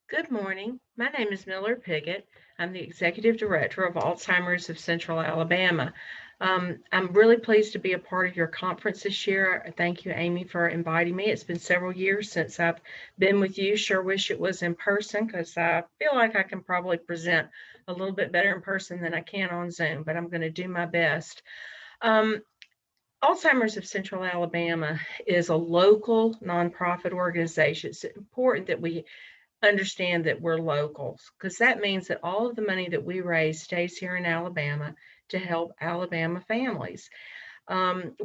Good morning. My name is Miller Piggott. I'm the Executive Director of Alzheimer's of Central Alabama. I'm really pleased to be a part of your conference this year. Thank you, Amy, for inviting me. It's been several years since I've been with you. Sure wish it was in person because I feel like I can probably present a little bit better in person than I can on Zoom, but I'm going to do my best. Um, Alzheimer's of Central Alabama is a local nonprofit organization. It's important that we understand that we're locals because that means that all of the money that we raise stays here in Alabama to help Alabama families.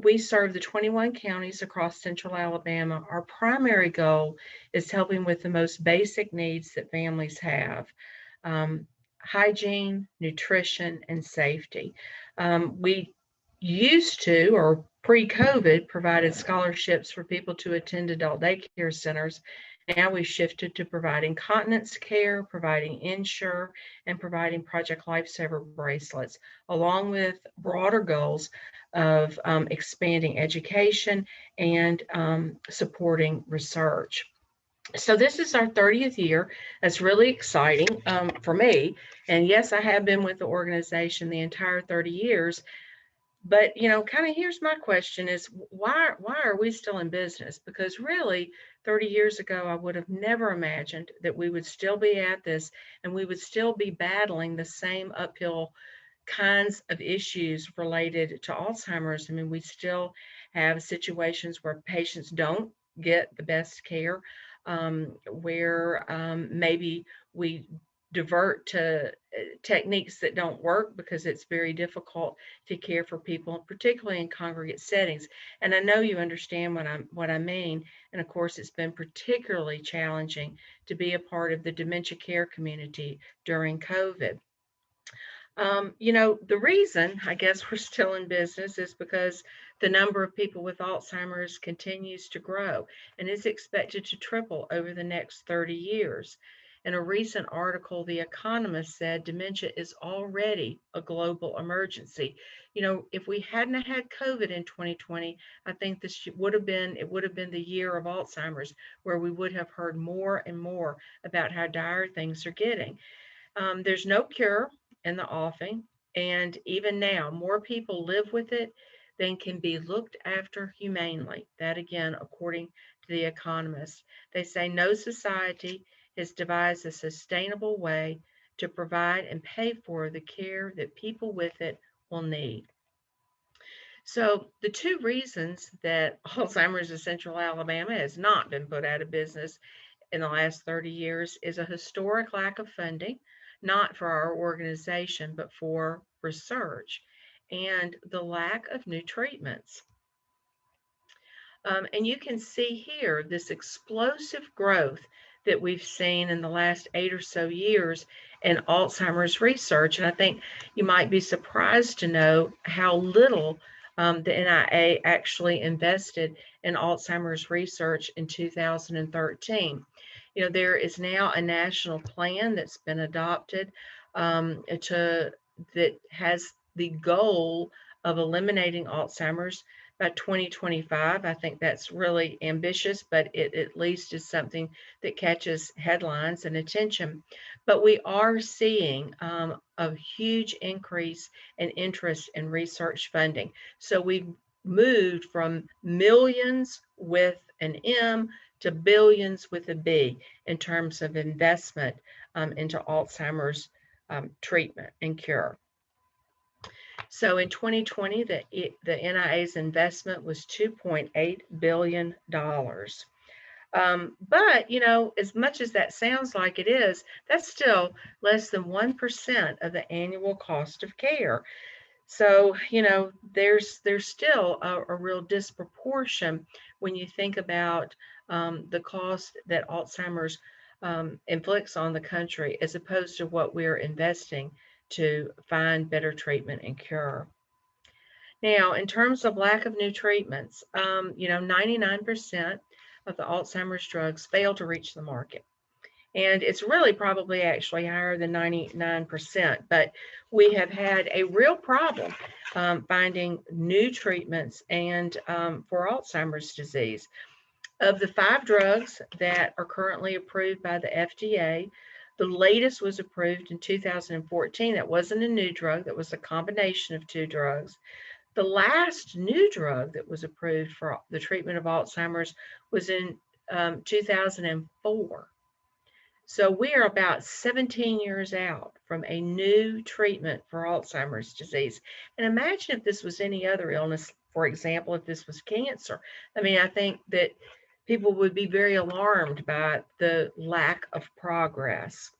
We serve the 21 counties across Central Alabama. Our primary goal is helping with the most basic needs that families have. Um, Hygiene, nutrition, and safety. We used to, or pre-COVID, provided scholarships for people to attend adult daycare centers. Now we've shifted to providing continence care, providing insure, and providing Project Lifesaver bracelets, along with broader goals of expanding education and supporting research. So this is our 30th year. That's really exciting for me. And yes, I have been with the organization the entire 30 years. But kind of here's my question is why are we still in business? Because really 30 years ago I would have never imagined that we would still be at this and we would still be battling the same uphill kinds of issues related to Alzheimer's. I mean, we still have situations where patients don't get the best care, where maybe we divert to techniques that don't work because it's very difficult to care for people, particularly in congregate settings. And I know you understand what I mean. And of course, it's been particularly challenging to be a part of the dementia care community during COVID. The reason I guess we're still in business is because the number of people with Alzheimer's continues to grow and is expected to triple over the next 30 years. In a recent article, The Economist said dementia is already a global emergency. If we hadn't had COVID in 2020, I think this would have been the year of Alzheimer's, where we would have heard more and more about how dire things are getting. There's no cure in the offing, and even now, more people live with it than can be looked after humanely. That again, according to The Economist. They say no society has devised a sustainable way to provide and pay for the care that people with it will need. So, the two reasons that Alzheimer's in Central Alabama has not been put out of business in the last 30 years is a historic lack of funding, not for our organization, but for research, and the lack of new treatments. And you can see here this explosive growth that we've seen in the last 8 or so years in Alzheimer's research. And I think you might be surprised to know how little the NIA actually invested in Alzheimer's research in 2013. There is now a national plan that's been adopted that has the goal of eliminating Alzheimer's by 2025. I think that's really ambitious, but it at least is something that catches headlines and attention. But we are seeing a huge increase in interest in research funding. So we've moved from millions with an M to billions with a B in terms of investment into Alzheimer's treatment and cure. So in 2020, the NIA's investment was $2.8 billion. But, as much as that sounds like it is, that's still less than 1% of the annual cost of care. So, there's still a real disproportion when you think about the cost that Alzheimer's inflicts on the country as opposed to what we're investing to find better treatment and cure. Now, in terms of lack of new treatments, 99% of the Alzheimer's drugs fail to reach the market. And it's really probably actually higher than 99%, but we have had a real problem finding new treatments and for Alzheimer's disease. Of the 5 drugs that are currently approved by the FDA, the latest was approved in 2014. That wasn't a new drug, that was a combination of 2 drugs. The last new drug that was approved for the treatment of Alzheimer's was in 2004. So we are about 17 years out from a new treatment for Alzheimer's disease. And imagine if this was any other illness, for example, if this was cancer. I mean, I think that people would be very alarmed by the lack of progress.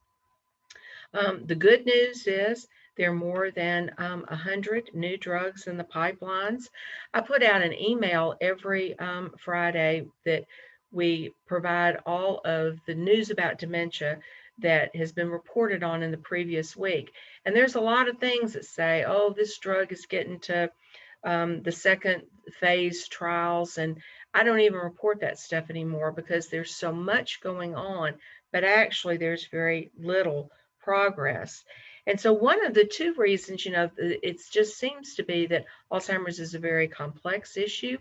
The good news is there are more than 100 new drugs in the pipelines. I put out an email every Friday that we provide all of the news about dementia that has been reported on in the previous week. And there's a lot of things that say, oh, this drug is getting to the second phase trials. And I don't even report that stuff anymore because there's so much going on, but actually there's very little progress. And so one of the 2 reasons, it just seems to be that Alzheimer's is a very complex issue.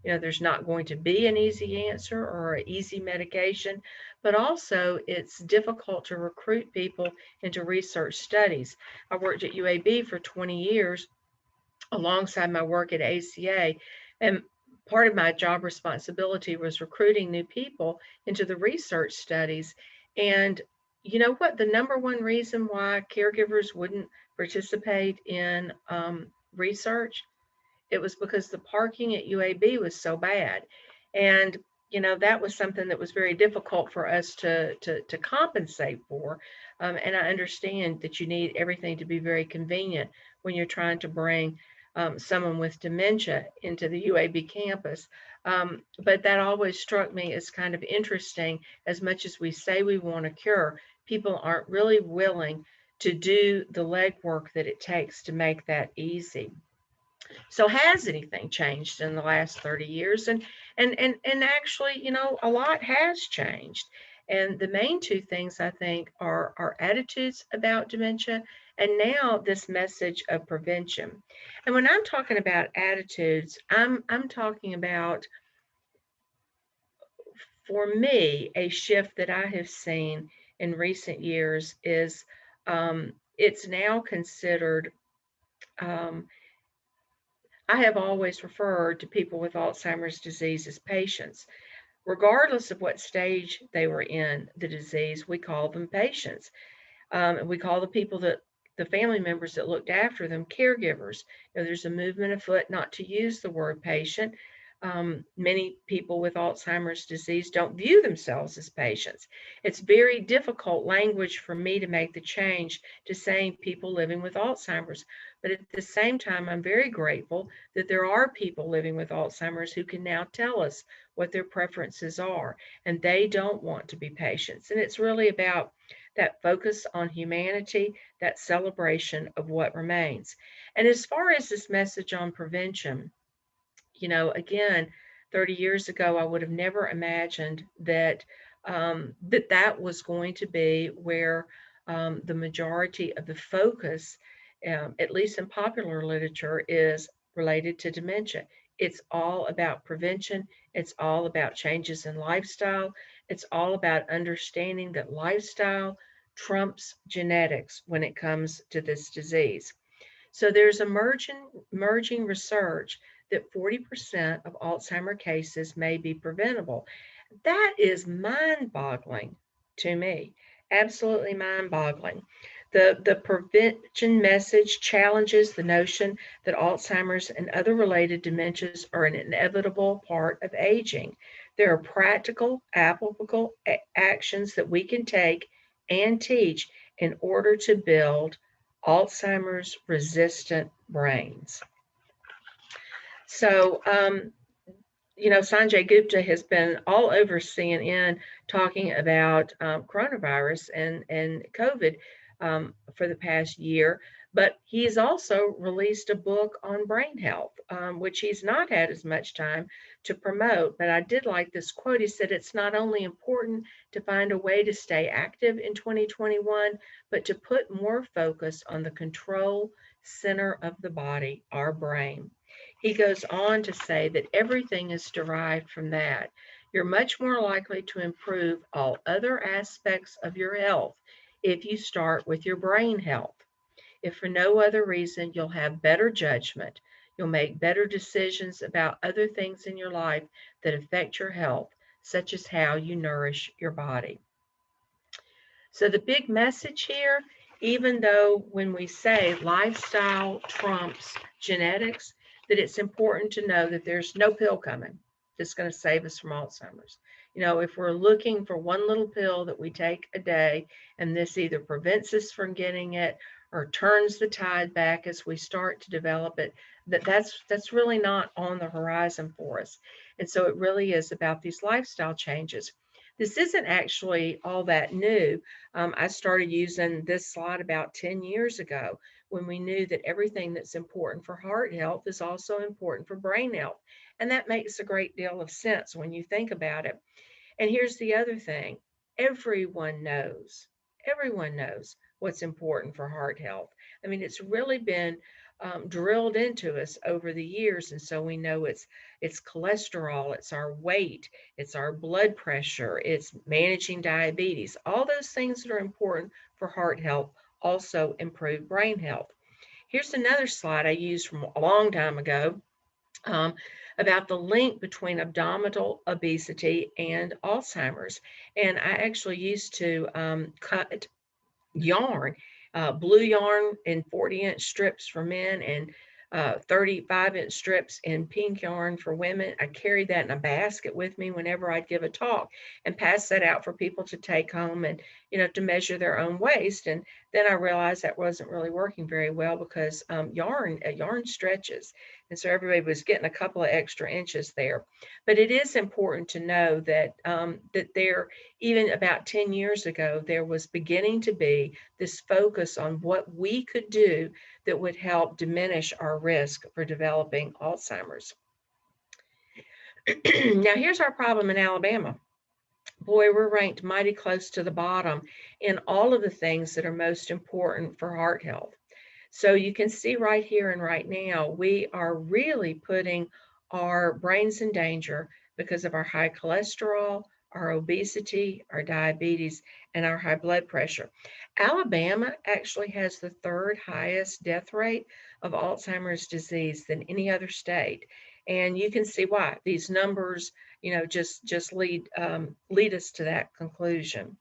There's not going to be an easy answer or an easy medication, but also it's difficult to recruit people into research studies. I worked at UAB for 20 years alongside my work at ACA, and part of my job responsibility was recruiting new people into the research studies. And you know what? The number one reason why caregivers wouldn't participate in research, it was because the parking at UAB was so bad. And that was something that was very difficult for us to compensate for. And I understand that you need everything to be very convenient when you're trying to bring someone with dementia into the UAB campus. But that always struck me as kind of interesting. As much as we say we want a cure, people aren't really willing to do the legwork that it takes to make that easy. So has anything changed in the last 30 years? And actually, a lot has changed. And the main 2 things I think are our attitudes about dementia and now this message of prevention. And when I'm talking about attitudes, I'm talking about, for me, a shift that I have seen in recent years is it's now considered I have always referred to people with Alzheimer's disease as patients. Regardless of what stage they were in the disease, we call them patients. And we call the people that the family members that looked after them caregivers. There's a movement afoot not to use the word patient. Many people with Alzheimer's disease don't view themselves as patients. It's very difficult language for me to make the change to saying people living with Alzheimer's. But at the same time, I'm very grateful that there are people living with Alzheimer's who can now tell us what their preferences are, and they don't want to be patients. And it's really about that focus on humanity, that celebration of what remains. And as far as this message on prevention, again, 30 years ago, I would have never imagined that that was going to be where the majority of the focus, at least in popular literature, is related to dementia. It's all about prevention. It's all about changes in lifestyle. It's all about understanding that lifestyle trumps genetics when it comes to this disease. So there's emerging research that 40% of Alzheimer cases may be preventable. That is mind-boggling to me, absolutely mind-boggling. The prevention message challenges the notion that Alzheimer's and other related dementias are an inevitable part of aging. There are practical, applicable actions that we can take and teach in order to build Alzheimer's resistant brains. So, Sanjay Gupta has been all over CNN talking about coronavirus and COVID for the past year, but he's also released a book on brain health, which he's not had as much time to promote. But I did like this quote. He said, it's not only important to find a way to stay active in 2021, but to put more focus on the control center of the body, our brain. He goes on to say that everything is derived from that. You're much more likely to improve all other aspects of your health if you start with your brain health. If for no other reason, you'll have better judgment. You'll make better decisions about other things in your life that affect your health, such as how you nourish your body. So, the big message here, even though when we say lifestyle trumps genetics, that it's important to know that there's no pill coming that's going to save us from Alzheimer's. If we're looking for one little pill that we take a day, and this either prevents us from getting it or turns the tide back as we start to develop it, that's really not on the horizon for us. And so it really is about these lifestyle changes. This isn't actually all that new. I started using this slide about 10 years ago when we knew that everything that's important for heart health is also important for brain health. And that makes a great deal of sense when you think about it. And here's the other thing, everyone knows what's important for heart health. I mean, it's really been drilled into us over the years. And so we know it's cholesterol, it's our weight, it's our blood pressure, it's managing diabetes. All those things that are important for heart health also improve brain health. Here's another slide I used from a long time ago um, about the link between abdominal obesity and Alzheimer's. And I actually used to cut yarn, blue yarn in 40-inch strips for men and 35-inch strips in pink yarn for women. I carried that in a basket with me whenever I'd give a talk and pass that out for people to take home and, to measure their own waist. And then I realized that wasn't really working very well because yarn stretches. And so everybody was getting a couple of extra inches there. But it is important to know that there, even about 10 years ago, there was beginning to be this focus on what we could do that would help diminish our risk for developing Alzheimer's. Now, here's our problem in Alabama. Boy, we're ranked mighty close to the bottom in all of the things that are most important for heart health. So you can see right here and right now, we are really putting our brains in danger because of our high cholesterol, our obesity, our diabetes, and our high blood pressure. Alabama actually has the third highest death rate of Alzheimer's disease than any other state. And you can see why these numbers, just lead us to that conclusion.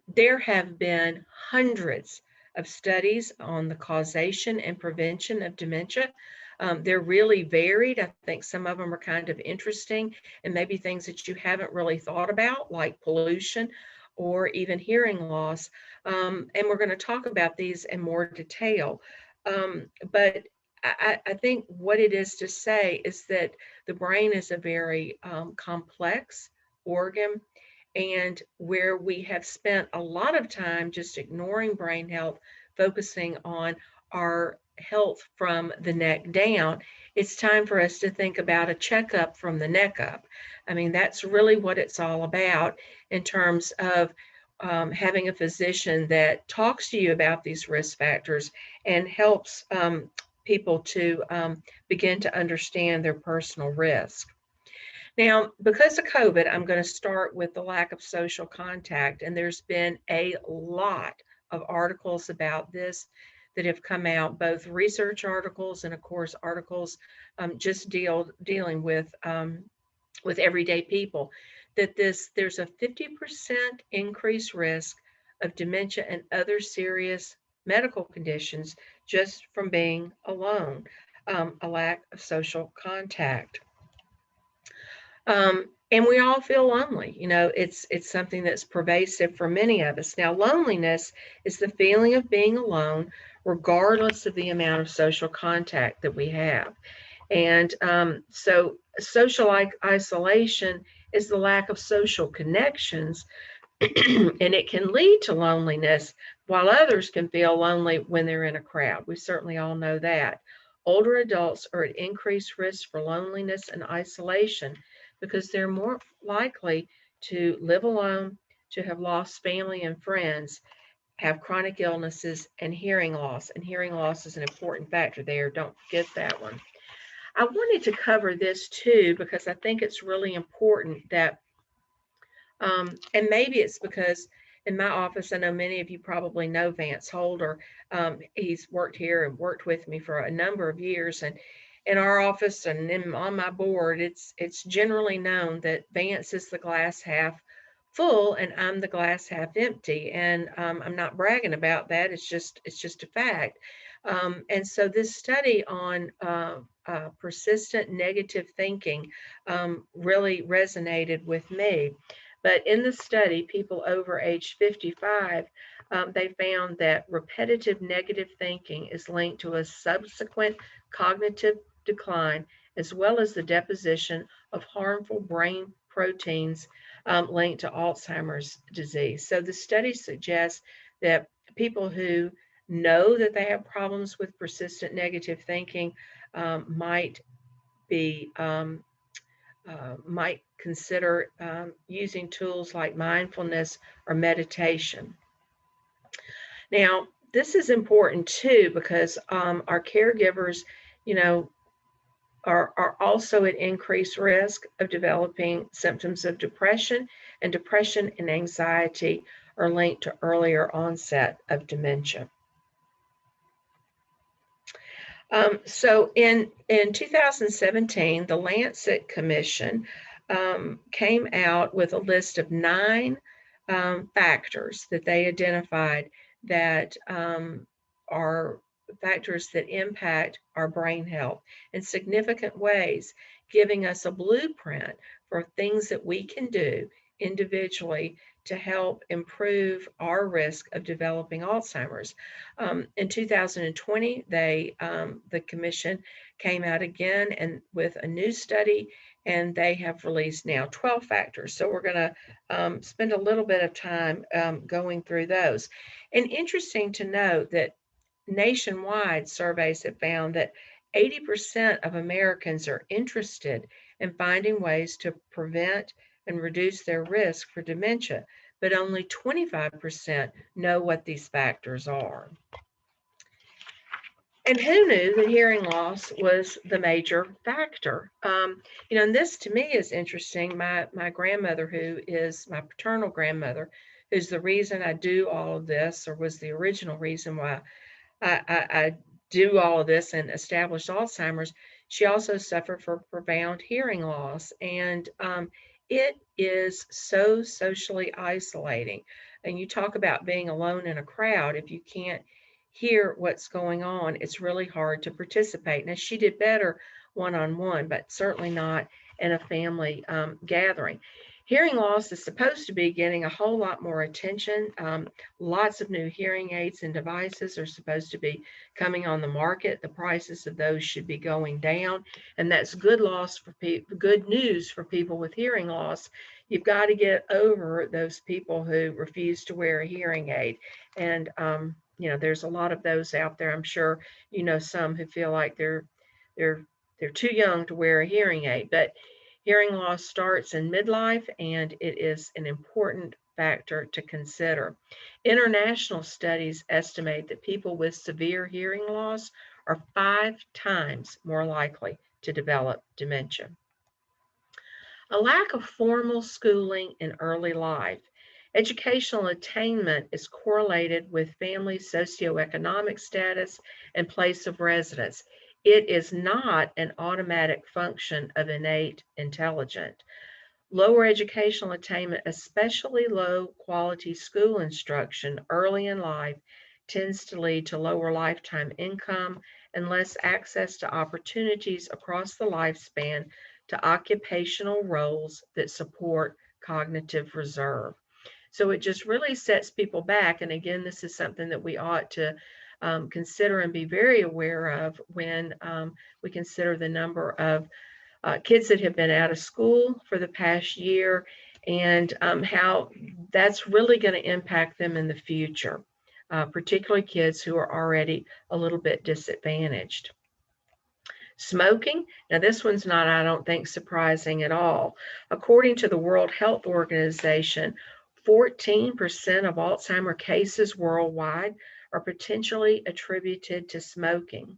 There have been hundreds of studies on the causation and prevention of dementia. They're really varied. I think some of them are kind of interesting and maybe things that you haven't really thought about, like pollution or even hearing loss. And we're going to talk about these in more detail. But I think what it is to say is that the brain is a very complex organ, and where we have spent a lot of time just ignoring brain health, focusing on our health from the neck down, it's time for us to think about a checkup from the neck up. I mean, that's really what it's all about in terms of having a physician that talks to you about these risk factors and helps people to begin to understand their personal risk. Now, because of COVID, I'm going to start with the lack of social contact. And there's been a lot of articles about this that have come out, both research articles and, of course, articles just dealing with everyday people, that there's a 50% increased risk of dementia and other serious medical conditions just from being alone, a lack of social contact. And we all feel lonely. It's something that's pervasive for many of us. Now, loneliness is the feeling of being alone, regardless of the amount of social contact that we have. And so social isolation is the lack of social connections, and it can lead to loneliness, while others can feel lonely when they're in a crowd. We certainly all know that. Older adults are at increased risk for loneliness and isolation because they're more likely to live alone, to have lost family and friends, have chronic illnesses, and hearing loss. And hearing loss is an important factor there. Don't forget that one. I wanted to cover this too because I think it's really important that, and maybe it's because in my office, I know many of you probably know Vance Holder. He's worked here and worked with me for a number of years, and in our office and on my board, it's generally known that Vance is the glass half full and I'm the glass half empty. And I'm not bragging about that. It's just a fact. And so this study on persistent negative thinking really resonated with me. But in the study, people over age 55, they found that repetitive negative thinking is linked to a subsequent cognitive decline, as well as the deposition of harmful brain proteins linked to Alzheimer's disease. So the study suggests that people who know that they have problems with persistent negative thinking might be might consider using tools like mindfulness or meditation. Now, this is important too because our caregivers, you know, are also at increased risk of developing symptoms of depression, and depression and anxiety are linked to earlier onset of dementia. So in 2017, the Lancet Commission came out with a list of 9 factors that they identified that are factors that impact our brain health in significant ways, giving us a blueprint for things that we can do individually to help improve our risk of developing Alzheimer's. In 2020, the commission came out again and with a new study, and they have released now 12 factors. So we're going to spend a little bit of time going through those. And interesting to note that nationwide surveys have found that 80% of Americans are interested in finding ways to prevent and reduce their risk for dementia, but only 25% know what these factors are. And who knew that hearing loss was the major factor? And this to me is interesting. My grandmother, who is my paternal grandmother, who's the reason I do all of this, or was the original reason why I do all of this and established Alzheimer's, she also suffered from profound hearing loss. And it is so socially isolating. And you talk about being alone in a crowd. If you can't hear what's going on, it's really hard to participate. Now, she did better one-on-one, but certainly not in a family gathering. Hearing loss is supposed to be getting a whole lot more attention. Lots of new hearing aids and devices are supposed to be coming on the market. The prices of those should be going down, and that's good news for people with hearing loss. You've got to get over those people who refuse to wear a hearing aid, and there's a lot of those out there. I'm sure you know some who feel like they're too young to wear a hearing aid, but hearing loss starts in midlife, and it is an important factor to consider. International studies estimate that people with severe hearing loss are 5 times more likely to develop dementia. A lack of formal schooling in early life. Educational attainment is correlated with family socioeconomic status and place of residence. It is not an automatic function of innate intelligence. Lower educational attainment, especially low quality school instruction early in life, tends to lead to lower lifetime income and less access to opportunities across the lifespan to occupational roles that support cognitive reserve. So it just really sets people back. And again, this is something that we ought to consider and be very aware of when we consider the number of kids that have been out of school for the past year, and how that's really going to impact them in the future, particularly kids who are already a little bit disadvantaged. Smoking, now this one's not, I don't think, surprising at all. According to the World Health Organization, 14% of Alzheimer cases worldwide are potentially attributed to smoking.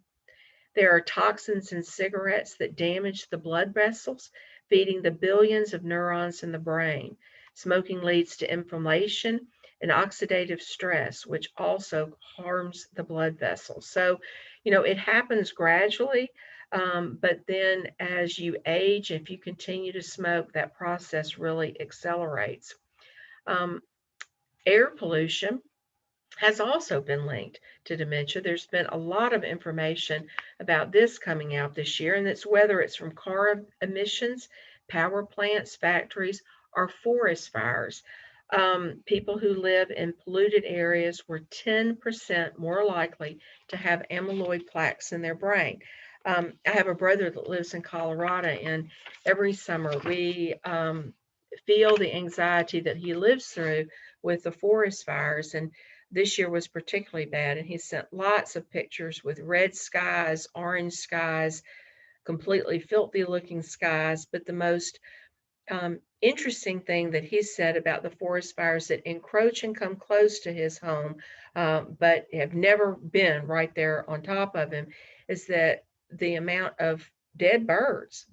There are toxins in cigarettes that damage the blood vessels, feeding the billions of neurons in the brain. Smoking leads to inflammation and oxidative stress, which also harms the blood vessels. So, it happens gradually, but then as you age, if you continue to smoke, that process really accelerates. Um, Air pollution has also been linked to dementia. There's been a lot of information about this coming out this year, and it's whether it's from car emissions, power plants, factories, or forest fires. People who live in polluted areas were 10% more likely to have amyloid plaques in their brain. I have a brother that lives in Colorado, and every summer we feel the anxiety that he lives through with the forest fires. And this year was particularly bad, and he sent lots of pictures with red skies, orange skies, completely filthy looking skies. But the most interesting thing that he said about the forest fires that encroach and come close to his home, but have never been right there on top of him, is that the amount of dead birds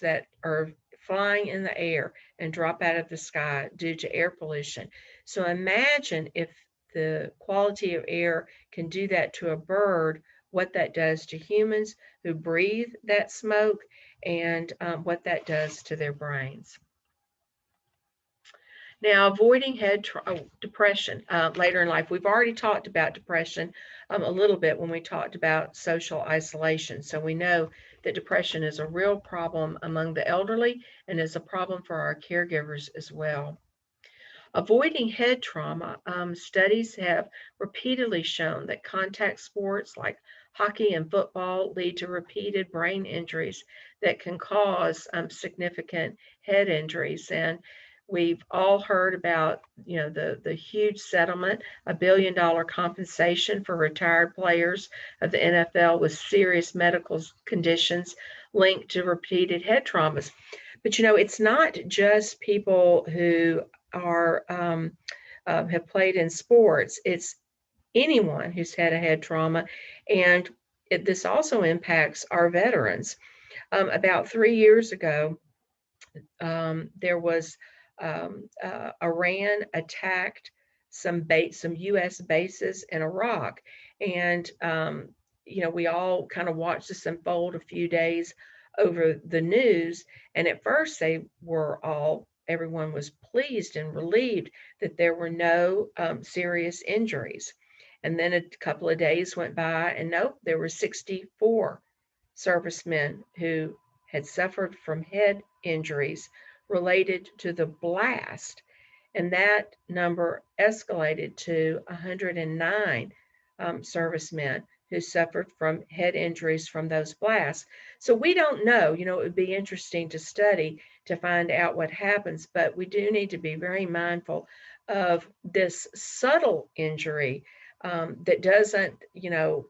that are flying in the air and drop out of the sky due to air pollution. So imagine if the quality of air can do that to a bird, what that does to humans who breathe that smoke, and what that does to their brains. Now, avoiding depression later in life. We've already talked about depression a little bit when we talked about social isolation. So we know that depression is a real problem among the elderly and is a problem for our caregivers as well. Avoiding head trauma, studies have repeatedly shown that contact sports like hockey and football lead to repeated brain injuries that can cause significant head injuries. And we've all heard about, the huge settlement, $1 billion compensation for retired players of the NFL with serious medical conditions linked to repeated head traumas. But it's not just people who are have played in sports. It's anyone who's had a head trauma, and this also impacts our veterans. About 3 years ago, there was Iran attacked some U.S. bases in Iraq, and we all kind of watched this unfold a few days over the news. And at first, everyone was pleased and relieved that there were no serious injuries. And then a couple of days went by, and nope, there were 64 servicemen who had suffered from head injuries related to the blast. And that number escalated to 109 servicemen who suffered from head injuries from those blasts. So we don't know, it would be interesting to study to find out what happens, but we do need to be very mindful of this subtle injury that doesn't,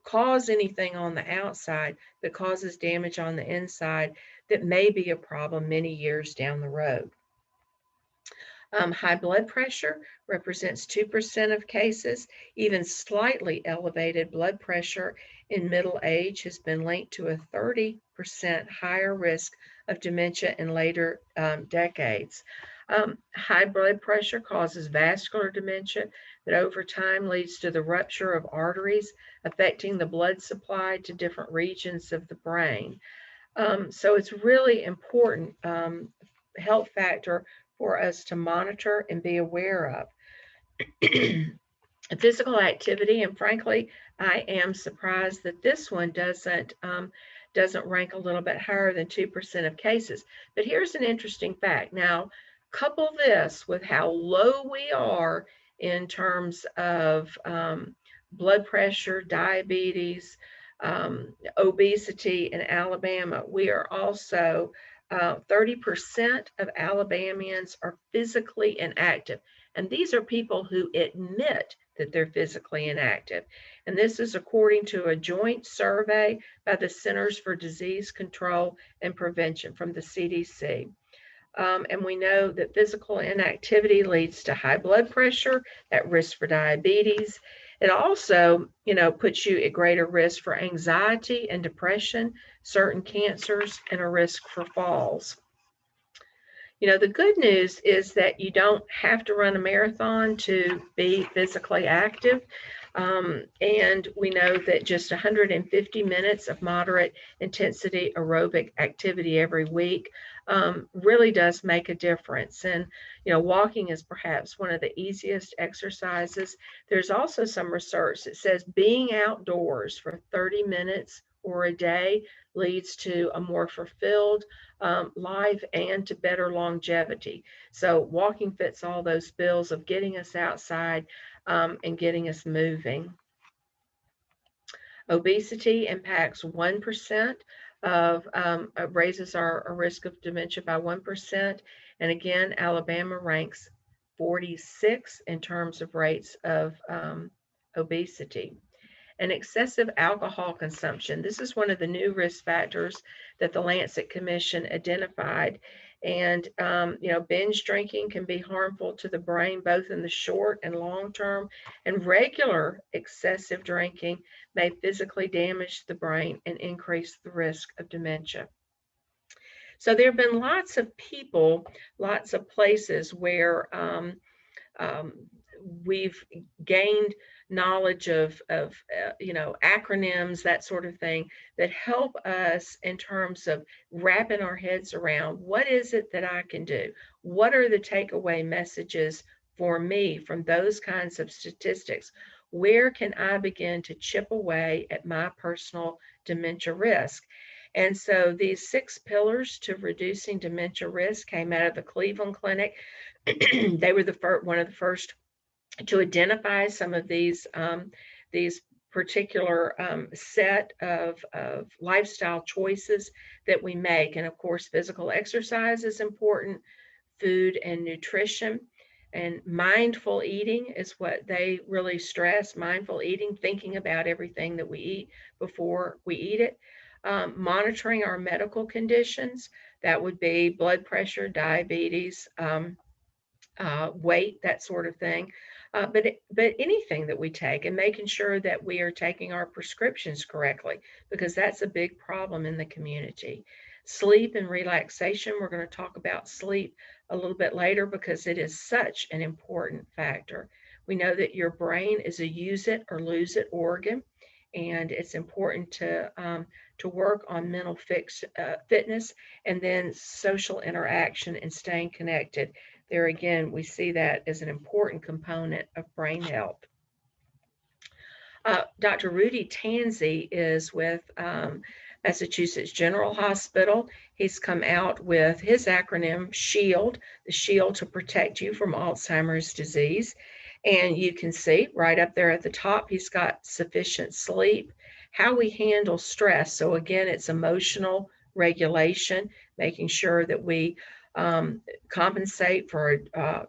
cause anything on the outside, but causes damage on the inside that may be a problem many years down the road. High blood pressure represents 2% of cases. Even slightly elevated blood pressure in middle age has been linked to a 30% higher risk of dementia in later decades. High blood pressure causes vascular dementia that over time leads to the rupture of arteries, affecting the blood supply to different regions of the brain. So it's really important health factor for us to monitor and be aware of. Physical activity, and frankly, I am surprised that this one doesn't rank a little bit higher than 2% of cases. But here's an interesting fact. Now, couple this with how low we are in terms of blood pressure, diabetes, obesity in Alabama. We are also 30% of Alabamians are physically inactive. And these are people who admit that they're physically inactive. And this is according to a joint survey by the Centers for Disease Control and Prevention from the CDC. And we know that physical inactivity leads to high blood pressure, at risk for diabetes, It also, puts you at greater risk for anxiety and depression, certain cancers, and a risk for falls. The good news is that you don't have to run a marathon to be physically active. And we know that just 150 minutes of moderate intensity aerobic activity every week really does make a difference. And, walking is perhaps one of the easiest exercises. There's also some research that says being outdoors for 30 minutes or a day leads to a more fulfilled life and to better longevity. So walking fits all those bills of getting us outside and getting us moving. Obesity impacts 1% of, raises our risk of dementia by 1%. And again, Alabama ranks 46 in terms of rates of obesity. And excessive alcohol consumption. This is one of the new risk factors that the Lancet Commission identified. And, binge drinking can be harmful to the brain, both in the short and long term. And regular excessive drinking may physically damage the brain and increase the risk of dementia. So there have been lots of people, lots of places where we've gained knowledge of acronyms, that sort of thing, that help us in terms of wrapping our heads around what is it that I can do? What are the takeaway messages for me from those kinds of statistics? Where can I begin to chip away at my personal dementia risk? And so these 6 pillars to reducing dementia risk came out of the Cleveland Clinic. They were one of the first to identify some of these particular set of lifestyle choices that we make. And of course, physical exercise is important, food and nutrition, and mindful eating is what they really stress. Mindful eating, thinking about everything that we eat before we eat it. Monitoring our medical conditions, that would be blood pressure, diabetes, weight, that sort of thing. But anything that we take, and making sure that we are taking our prescriptions correctly, because that's a big problem in the community. Sleep and relaxation, we're going to talk about sleep a little bit later because it is such an important factor. We know that your brain is a use it or lose it organ, and it's important to work on mental fitness, and then social interaction and staying connected. There again, we see that as an important component of brain health. Dr. Rudy Tanzi is with Massachusetts General Hospital. He's come out with his acronym SHIELD, the shield to protect you from Alzheimer's disease. And you can see right up there at the top, he's got sufficient sleep, how we handle stress. So again, it's emotional regulation, making sure that we compensate for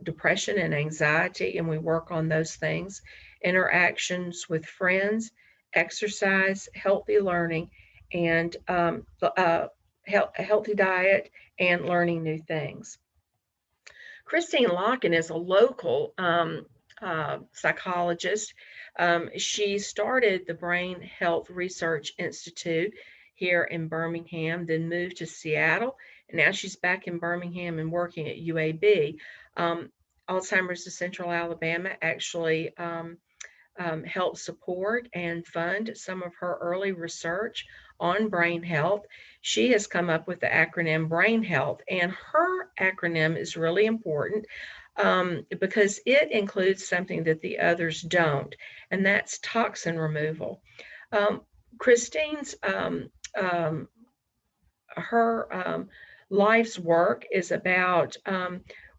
depression and anxiety, and we work on those things. Interactions with friends, exercise, healthy learning, and a healthy diet, and learning new things. Christine Locken is a local psychologist. She started the Brain Health Research Institute here in Birmingham, then moved to Seattle, and now she's back in Birmingham and working at UAB. Alzheimer's of Central Alabama actually helped support and fund some of her early research on brain health. She has come up with the acronym Brain Health, and her acronym is really important because it includes something that the others don't, and that's toxin removal. Christine's her life's work is about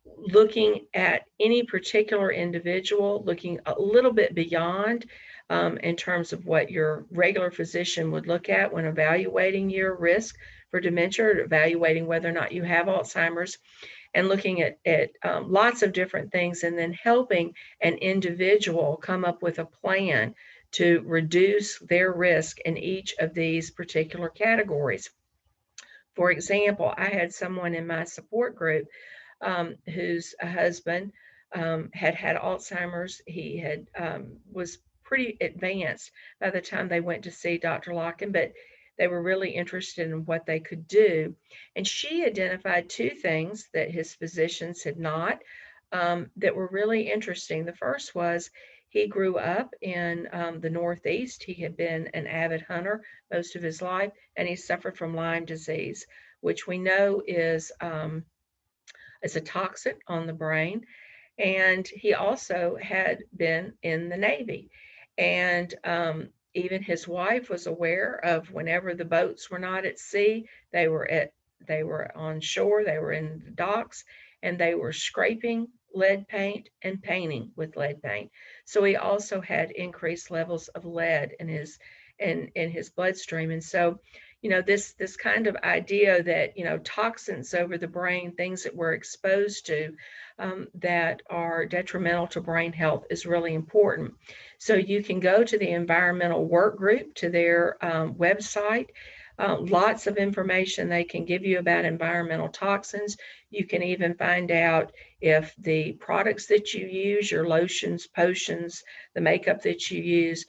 looking at any particular individual, looking a little bit beyond in terms of what your regular physician would look at when evaluating your risk for dementia, or evaluating whether or not you have Alzheimer's, and looking at lots of different things, and then helping an individual come up with a plan to reduce their risk in each of these particular categories. For example, I had someone in my support group whose husband had Alzheimer's. He had was pretty advanced by the time they went to see Dr. Locken, but they were really interested in what they could do. And she identified two things that his physicians had not, that were really interesting. The first was he grew up in the Northeast. He had been an avid hunter most of his life, and he suffered from Lyme disease, which we know is a toxin on the brain. And he also had been in the Navy. And even his wife was aware of whenever the boats were not at sea, they were on shore, they were in the docks, and they were scraping lead paint and painting with lead paint. So he also had increased levels of lead in his bloodstream. And so, this kind of idea that, toxins over the brain, things that we're exposed to, that are detrimental to brain health is really important. So you can go to the environmental work group, to their website. Lots of information they can give you about environmental toxins. You can even find out if the products that you use, your lotions, potions, the makeup that you use,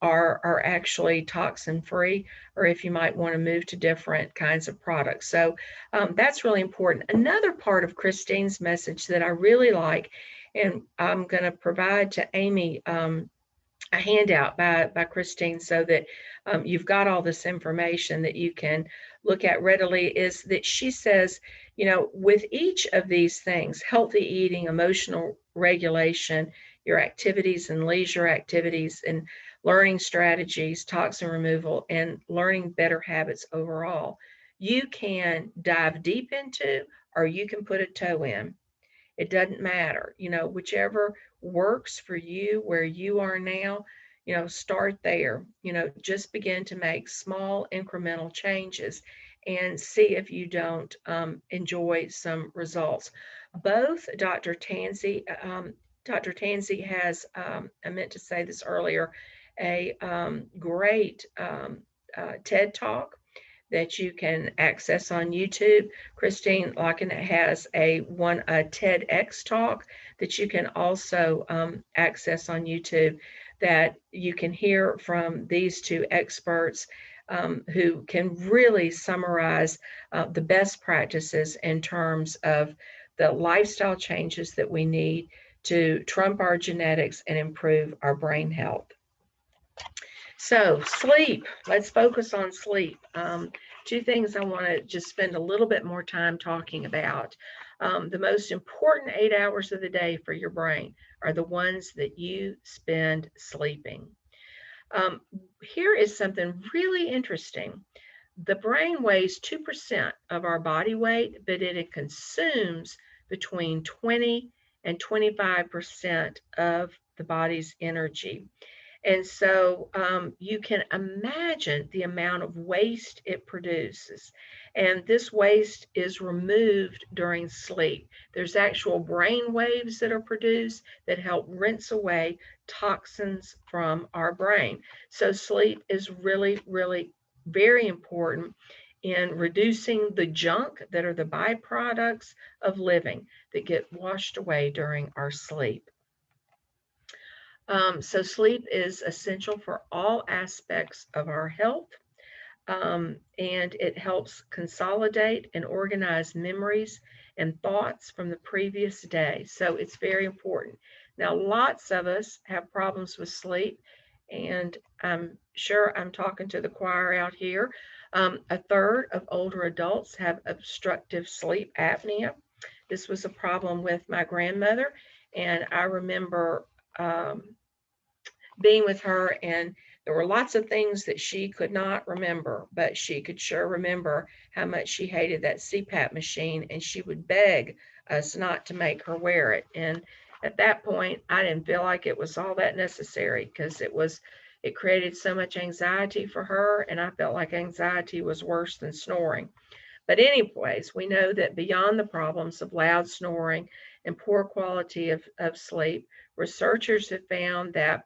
are actually toxin free, or if you might want to move to different kinds of products. So that's really important. Another part of Christine's message that I really like, and I'm going to provide to Amy a handout by Christine so that you've got all this information that you can look at readily, is that she says, with each of these things, healthy eating, emotional regulation, your activities and leisure activities, and learning strategies, toxin removal, and learning better habits overall, you can dive deep into, or you can put a toe in. It doesn't matter, whichever works for you where you are now, start there, just begin to make small incremental changes and see if you don't enjoy some results. Both Dr. Tansey has, I meant to say this earlier, a great TED Talk that you can access on YouTube. Christine Locken has a TEDx talk that you can also access on YouTube, that you can hear from these two experts who can really summarize the best practices in terms of the lifestyle changes that we need to trump our genetics and improve our brain health. So sleep, let's focus on sleep. Two things I want to just spend a little bit more time talking about. The most important 8 hours of the day for your brain are the ones that you spend sleeping. Here is something really interesting. The brain weighs 2% of our body weight, but it consumes between 20 and 25% of the body's energy. And so you can imagine the amount of waste it produces. And this waste is removed during sleep. There's actual brain waves that are produced that help rinse away toxins from our brain. So sleep is really, really very important in reducing the junk that are the byproducts of living that get washed away during our sleep. So sleep is essential for all aspects of our health, and it helps consolidate and organize memories and thoughts from the previous day. So it's very important. Now, lots of us have problems with sleep, and I'm sure I'm talking to the choir out here. A third of older adults have obstructive sleep apnea. This was a problem with my grandmother, and I remember being with her, and there were lots of things that she could not remember, but she could sure remember how much she hated that CPAP machine, and she would beg us not to make her wear it. And at that point, I didn't feel like it was all that necessary, because it created so much anxiety for her, and I felt like anxiety was worse than snoring. But anyways, we know that beyond the problems of loud snoring and poor quality of sleep, researchers have found that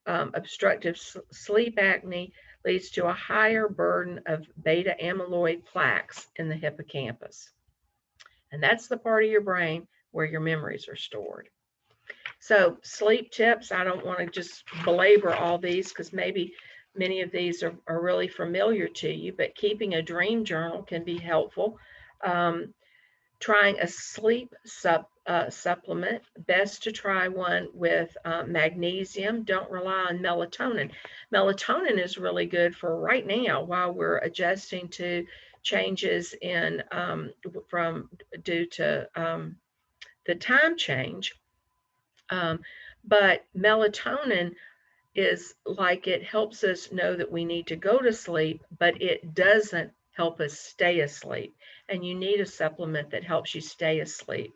obstructive sleep apnea leads to a higher burden of beta amyloid plaques in the hippocampus. And that's the part of your brain where your memories are stored. So sleep tips, I don't want to just belabor all these because maybe many of these are really familiar to you, but keeping a dream journal can be helpful. Trying a sleep supplement, best to try one with magnesium. Don't rely on melatonin. Melatonin is really good for right now while we're adjusting to changes in from due to the time change. But melatonin is like it helps us know that we need to go to sleep, but it doesn't help us stay asleep. And you need a supplement that helps you stay asleep.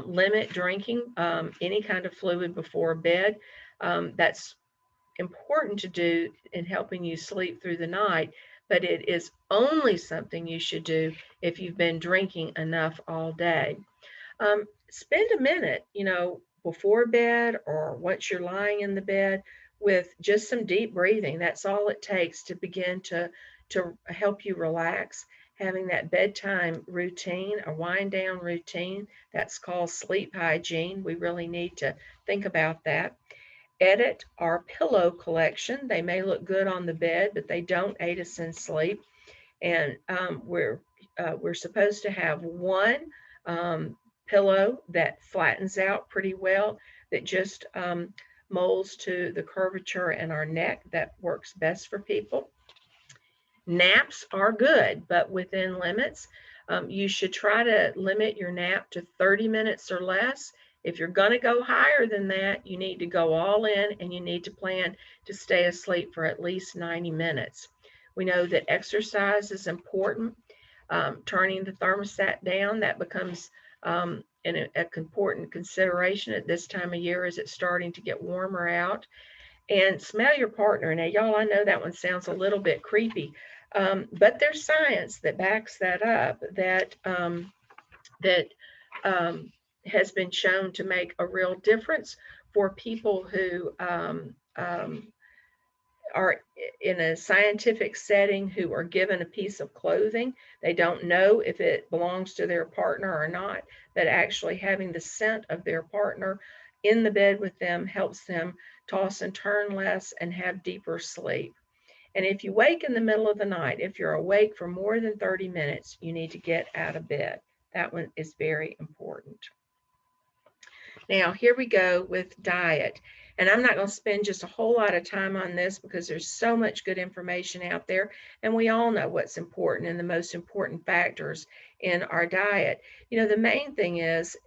Limit drinking any kind of fluid before bed. That's important to do in helping you sleep through the night, but it is only something you should do if you've been drinking enough all day. Spend a minute, before bed or once you're lying in the bed with just some deep breathing. That's all it takes to begin to help you relax. Having that bedtime routine, a wind down routine, that's called sleep hygiene. We really need to think about that. Edit our pillow collection. They may look good on the bed, but they don't aid us in sleep. And we're supposed to have one pillow that flattens out pretty well, that just molds to the curvature in our neck. That works best for people. Naps are good, but within limits. You should try to limit your nap to 30 minutes or less. If you're going to go higher than that, you need to go all in and you need to plan to stay asleep for at least 90 minutes. We know that exercise is important. Turning the thermostat down, that becomes an important consideration at this time of year as it's starting to get warmer out. And smell your partner. Now, y'all, I know that one sounds a little bit creepy, but there's science that backs that up, that has been shown to make a real difference for people who are in a scientific setting, who are given a piece of clothing. They don't know if it belongs to their partner or not, but actually having the scent of their partner in the bed with them helps them toss and turn less and have deeper sleep. And if you wake in the middle of the night, if you're awake for more than 30 minutes, you need to get out of bed. That one is very important. Now, here we go with diet. And I'm not going to spend just a whole lot of time on this because there's so much good information out there. And we all know what's important and the most important factors in our diet. The main thing is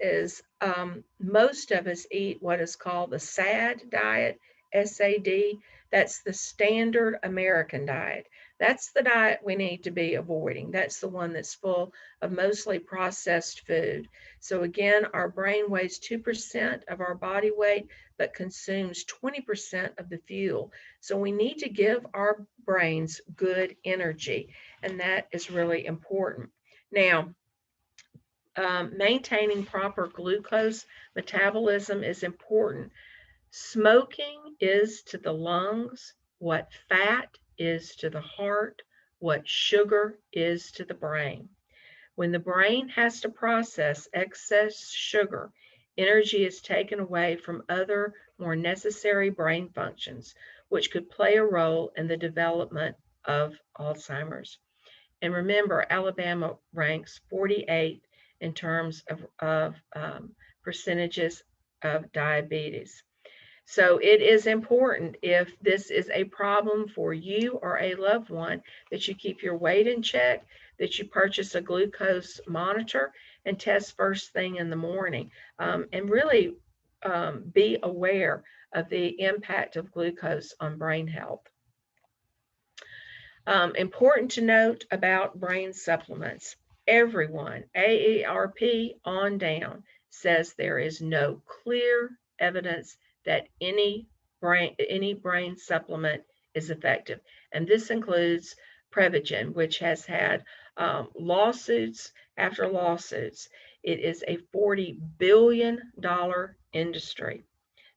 most of us eat what is called the SAD diet, SAD. That's the standard American diet. That's the diet we need to be avoiding. That's the one that's full of mostly processed food. So again, our brain weighs 2% of our body weight, but consumes 20% of the fuel. So we need to give our brains good energy, and that is really important. Now, maintaining proper glucose metabolism is important. Smoking is to the lungs what fat is to the heart, what sugar is to the brain. When the brain has to process excess sugar, energy is taken away from other more necessary brain functions, which could play a role in the development of Alzheimer's. And remember, Alabama ranks 48 in terms of percentages of diabetes. So it is important, if this is a problem for you or a loved one, that you keep your weight in check, that you purchase a glucose monitor and test first thing in the morning, and really be aware of the impact of glucose on brain health. Important to note about brain supplements. Everyone, AARP on down, says there is no clear evidence that any brain supplement is effective. And this includes Prevagen, which has had lawsuits after lawsuits. It is a $40 billion industry.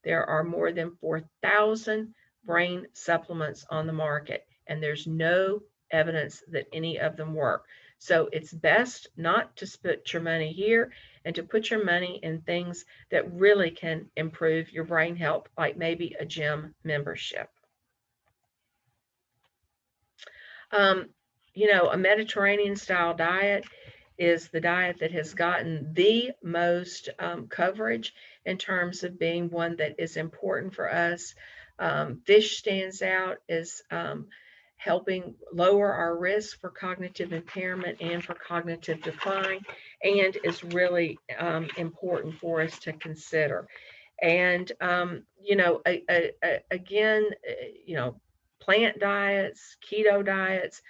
There are more than 4,000 brain supplements on the market, and there's no evidence that any of them work. So it's best not to put your money here and to put your money in things that really can improve your brain health, like maybe a gym membership. Um, a Mediterranean style diet is the diet that has gotten the most coverage in terms of being one that is important for us. Fish stands out as helping lower our risk for cognitive impairment and for cognitive decline, and is really important for us to consider. And, again, plant diets, keto diets,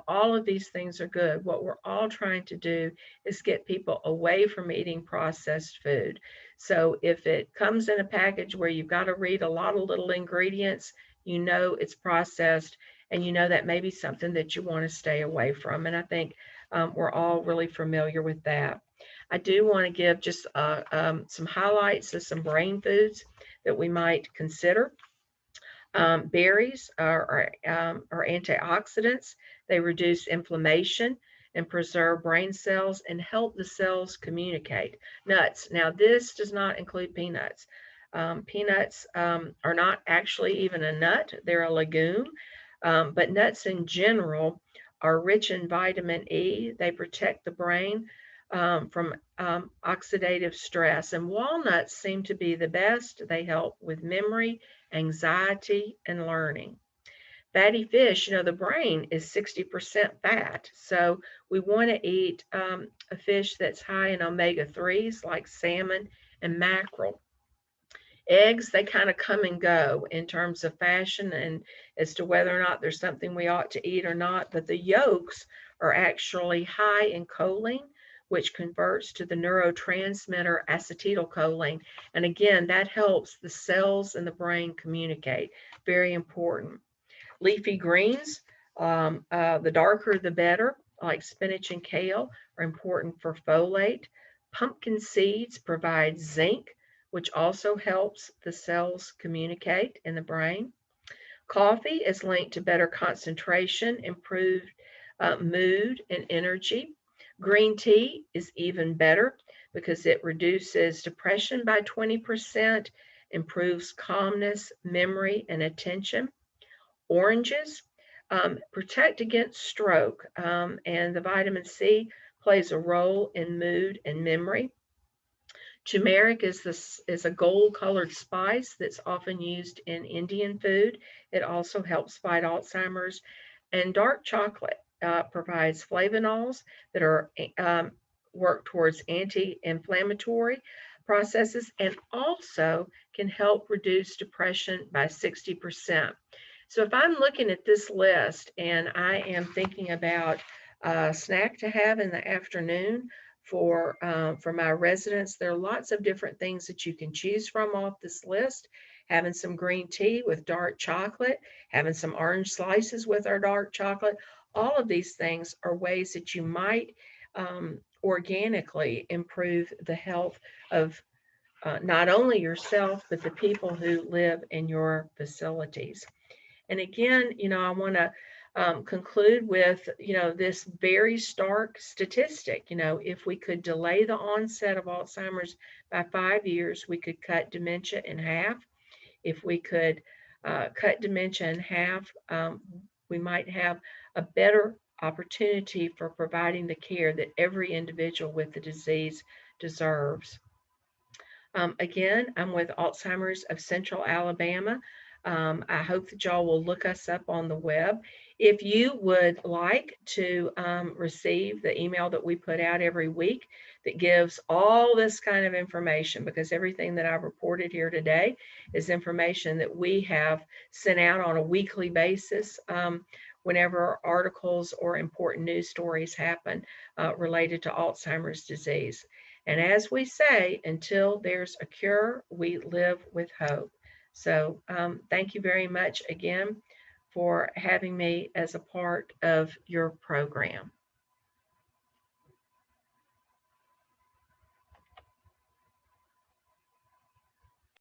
all of these things are good. What we're all trying to do is get people away from eating processed food. So if it comes in a package where you've got to read a lot of little ingredients, it's processed, and that may be something that you want to stay away from. And I think we're all really familiar with that. I do want to give just some highlights of some brain foods that we might consider. Berries are antioxidants. They reduce inflammation and preserve brain cells and help the cells communicate. Nuts. Now, this does not include peanuts. Peanuts are not actually even a nut. They're a legume. But nuts in general are rich in vitamin E. They protect the brain from oxidative stress. And walnuts seem to be the best. They help with memory, anxiety, and learning. Fatty fish, the brain is 60% fat. So we want to eat a fish that's high in omega-3s like salmon and mackerel. Eggs, they kind of come and go in terms of fashion and as to whether or not there's something we ought to eat or not. But the yolks are actually high in choline, which converts to the neurotransmitter acetylcholine. And again, that helps the cells in the brain communicate. Very important. Leafy greens, the darker the better, like spinach and kale, are important for folate. Pumpkin seeds provide zinc, which also helps the cells communicate in the brain. Coffee is linked to better concentration, improved mood, and energy. Green tea is even better because it reduces depression by 20%, improves calmness, memory, and attention. Oranges protect against stroke, and the vitamin C plays a role in mood and memory. Turmeric is a gold-colored spice that's often used in Indian food. It also helps fight Alzheimer's. And dark chocolate provides flavonols that are work towards anti-inflammatory processes and also can help reduce depression by 60%. So if I'm looking at this list and I am thinking about a snack to have in the afternoon for my residents, there are lots of different things that you can choose from off this list. Having some green tea with dark chocolate, having some orange slices with our dark chocolate, all of these things are ways that you might organically improve the health of not only yourself, but the people who live in your facilities. And again, I want to conclude with, this very stark statistic. If we could delay the onset of Alzheimer's by 5 years, we could cut dementia in half. If we could cut dementia in half, we might have a better opportunity for providing the care that every individual with the disease deserves. Again, I'm with Alzheimer's of Central Alabama. I hope that y'all will look us up on the web. If you would like to receive the email that we put out every week that gives all this kind of information, because everything that I've reported here today is information that we have sent out on a weekly basis whenever articles or important news stories happen related to Alzheimer's disease. And as we say, until there's a cure, we live with hope. So thank you very much again for having me as a part of your program.